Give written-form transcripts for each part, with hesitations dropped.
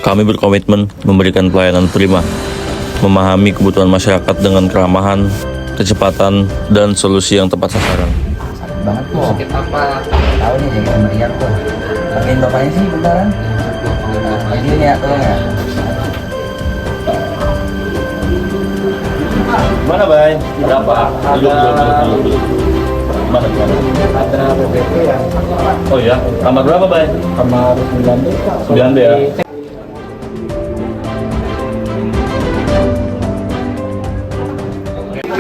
Kami berkomitmen memberikan pelayanan prima, memahami kebutuhan masyarakat dengan keramahan, kecepatan, dan solusi yang tepat sasaran. Sakit banget kok. Sakit apa? Tahu nih jaga meriang kok. Panggilin bapaknya sih bentaran. Panggilin ya, tolong ya. Mana, Bay? Ada apa? Duduk. Mana? Ada PPP yang Oh iya, kamar berapa, Bay? kamar 9B. 9B ya?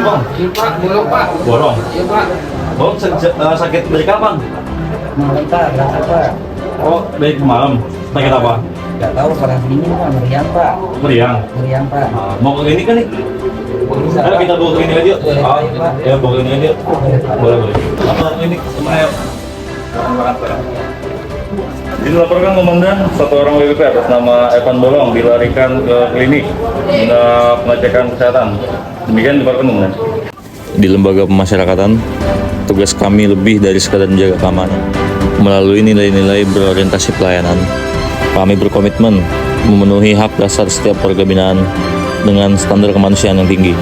Bang, Pak, bolong Pak. borong. Iya Pak. Bang, sakit dari kapan? Malam Pak, berasa Pak. Oh, dari malam. Sakit apa? Gak tahu panas dingin Pak, meriang Pak. Meriang. Meriang Pak. Mau ke klinik kan nih? Bisa Ayo Pak. kita bawa ke klinik aja yuk. Boleh, Ah, boleh, Pak. ya bawa ke klinik aja yuk. Boleh. Apa klinik? Ayo. Dilaporkan komandan, satu orang WPP atas nama Evan Bolong dilarikan ke klinik guna pengecekan kesehatan. Demikian dilaporkan komandan. Di lembaga pemasyarakatan, tugas kami lebih dari sekadar menjaga keamanan. Melalui nilai-nilai berorientasi pelayanan, kami berkomitmen memenuhi hak dasar setiap warga binaan dengan standar kemanusiaan yang tinggi.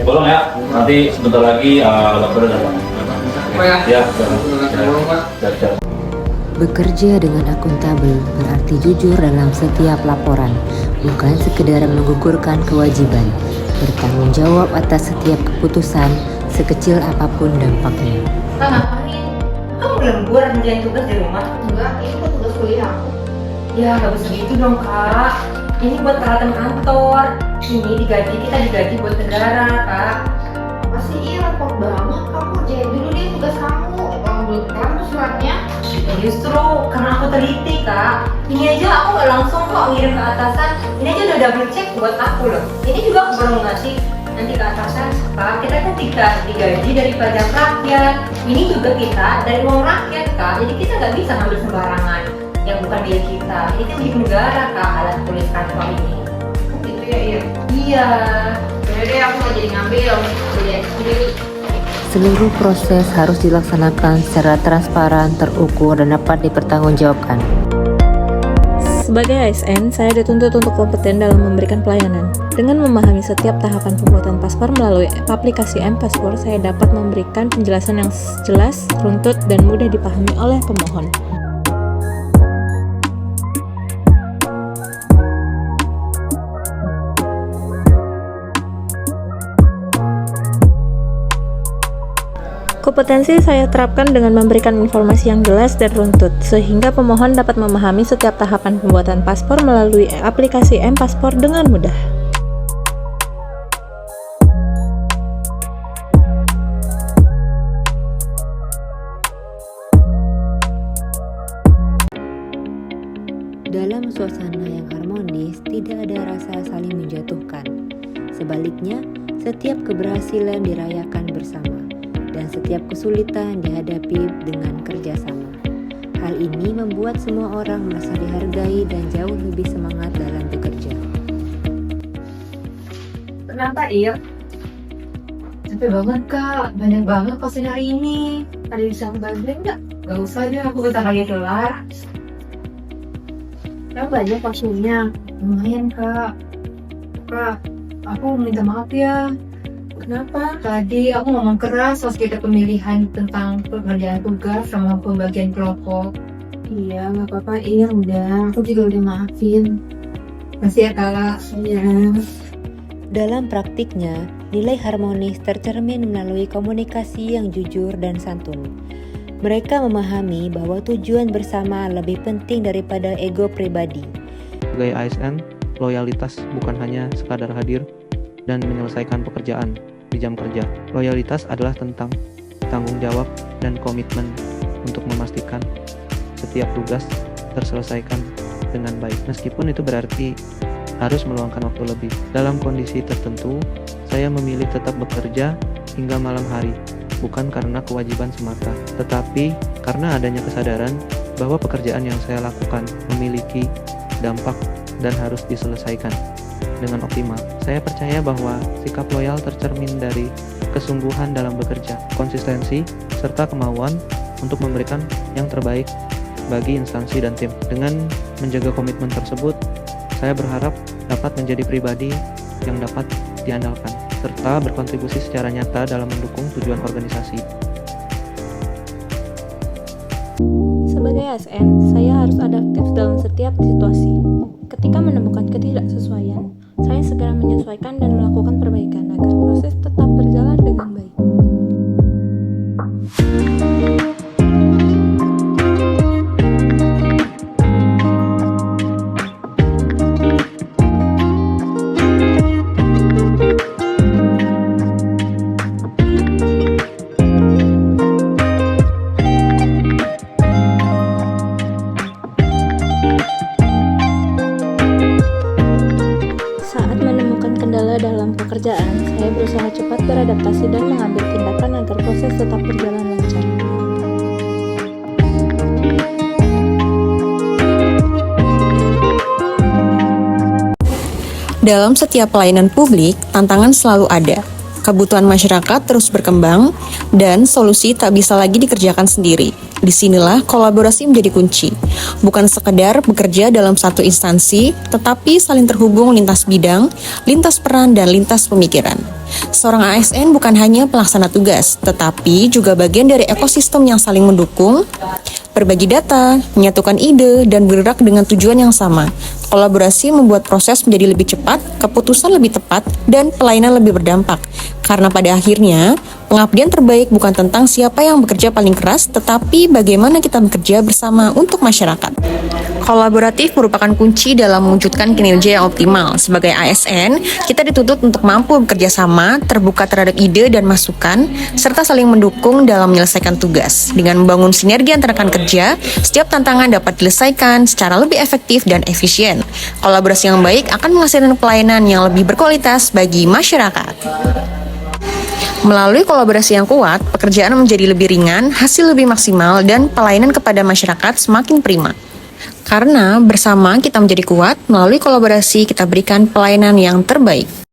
Bolong ya, nanti sebentar lagi dokter datang. Pak ya. Ya, Bolong Pak. Bekerja dengan akuntabel berarti jujur dalam setiap laporan, bukan sekedar menggugurkan kewajiban. Bertanggung jawab atas setiap keputusan, sekecil apapun dampaknya. Kak, ngapain? Kamu lembur ngerjain tugas di rumah? Enggak, ini kan tugas kuliah aku. Ya, gak bisa gitu dong, Kak. Ini buat peralatan kantor. Ini kita digaji buat negara, Kak. Apa sih, iya repot banget. Kamu kerjain dulu deh tugas kamu. Kalau belum kelar tuh suratnya. Ya, justru karena aku teliti, Kak. Ini aja aku gak langsung kok ngirim ke atasan. Ini aja udah double check buat aku loh. Ini juga aku baru ngasih nanti ke atasan, Kak. Kita kan digaji dari pajak rakyat. Ini juga kita dari uang rakyat, Kak. Jadi kita nggak bisa ngambil sembarangan yang bukan milik kita. Ini kan milik negara, Kak, alat tulis kantor ini. Oh gitu ya, iya. Iya. Yaudah deh, aku nggak jadi ngambil. Kuliah sendiri. Seluruh proses harus dilaksanakan secara transparan, terukur, dan dapat dipertanggungjawabkan. Sebagai ASN, saya dituntut untuk kompeten dalam memberikan pelayanan. Dengan memahami setiap tahapan pembuatan paspor melalui aplikasi M-Paspor, saya dapat memberikan penjelasan yang jelas, runtut, dan mudah dipahami oleh pemohon. Kompetensi saya terapkan dengan memberikan informasi yang jelas dan runtut, sehingga pemohon dapat memahami setiap tahapan pembuatan paspor melalui aplikasi M-Paspor dengan mudah. Dalam suasana yang harmonis, tidak ada rasa saling menjatuhkan. Sebaliknya, setiap keberhasilan dirayakan bersama, dan setiap kesulitan dihadapi dengan kerjasama. Hal ini membuat semua orang merasa dihargai dan jauh lebih semangat dalam bekerja. Kenapa, Ir? Capek banget Kak, banyak banget pasien hari ini. Ada bisa bantuin nggak? Gak usah deh, aku bentar lagi kelar. Kan banyak pasiennya. Lumayan Kak. Kak, aku minta maaf ya. Kenapa? Tadi aku ngomong keras pas kita pemilihan tentang pekerjaan tugas sama pembagian kelompok. Iya, gak apa-apa, Ir. Udah, aku juga udah maafin. Masih ya Kak. Iya. Dalam praktiknya, nilai harmonis tercermin melalui komunikasi yang jujur dan santun. Mereka memahami bahwa tujuan bersama lebih penting daripada ego pribadi. Sebagai ASN, loyalitas bukan hanya sekadar hadir dan menyelesaikan pekerjaan di jam kerja. Loyalitas adalah tentang tanggung jawab dan komitmen untuk memastikan setiap tugas terselesaikan dengan baik. Meskipun itu berarti harus meluangkan waktu lebih. Dalam kondisi tertentu, saya memilih tetap bekerja hingga malam hari, bukan karena kewajiban semata, tetapi karena adanya kesadaran bahwa pekerjaan yang saya lakukan memiliki dampak dan harus diselesaikan dengan optimal. Saya percaya bahwa sikap loyal tercermin dari kesungguhan dalam bekerja, konsistensi, serta kemauan untuk memberikan yang terbaik bagi instansi dan tim. Dengan menjaga komitmen tersebut, saya berharap dapat menjadi pribadi yang dapat diandalkan, serta berkontribusi secara nyata dalam mendukung tujuan organisasi. Sebagai ASN, saya harus adaptif dalam setiap situasi. Ketika menemukan ketidaksesuaian, saya segera menyesuaikan dan melakukan perbaikan agar proses tetap berjalan dengan baik. Saat menemukan kendala dalam pekerjaan, saya berusaha cepat beradaptasi dan mengambil tindakan agar proses tetap berjalan lancar. Dalam setiap pelayanan publik, tantangan selalu ada. Kebutuhan masyarakat terus berkembang, dan solusi tak bisa lagi dikerjakan sendiri. Disinilah kolaborasi menjadi kunci. Bukan sekedar bekerja dalam satu instansi, tetapi saling terhubung lintas bidang, lintas peran, dan lintas pemikiran. Seorang ASN bukan hanya pelaksana tugas, tetapi juga bagian dari ekosistem yang saling mendukung, berbagi data, menyatukan ide, dan bergerak dengan tujuan yang sama. Kolaborasi membuat proses menjadi lebih cepat, keputusan lebih tepat, dan pelayanan lebih berdampak. Karena pada akhirnya, pengabdian terbaik bukan tentang siapa yang bekerja paling keras, tetapi bagaimana kita bekerja bersama untuk masyarakat. Kolaboratif merupakan kunci dalam mewujudkan kinerja yang optimal. Sebagai ASN, kita dituntut untuk mampu bekerja sama, terbuka terhadap ide dan masukan, serta saling mendukung dalam menyelesaikan tugas. Dengan membangun sinergi antara rekan kerja, setiap tantangan dapat diselesaikan secara lebih efektif dan efisien. Kolaborasi yang baik akan menghasilkan pelayanan yang lebih berkualitas bagi masyarakat. Melalui kolaborasi yang kuat, pekerjaan menjadi lebih ringan, hasil lebih maksimal, dan pelayanan kepada masyarakat semakin prima. Karena bersama kita menjadi kuat, melalui kolaborasi kita berikan pelayanan yang terbaik.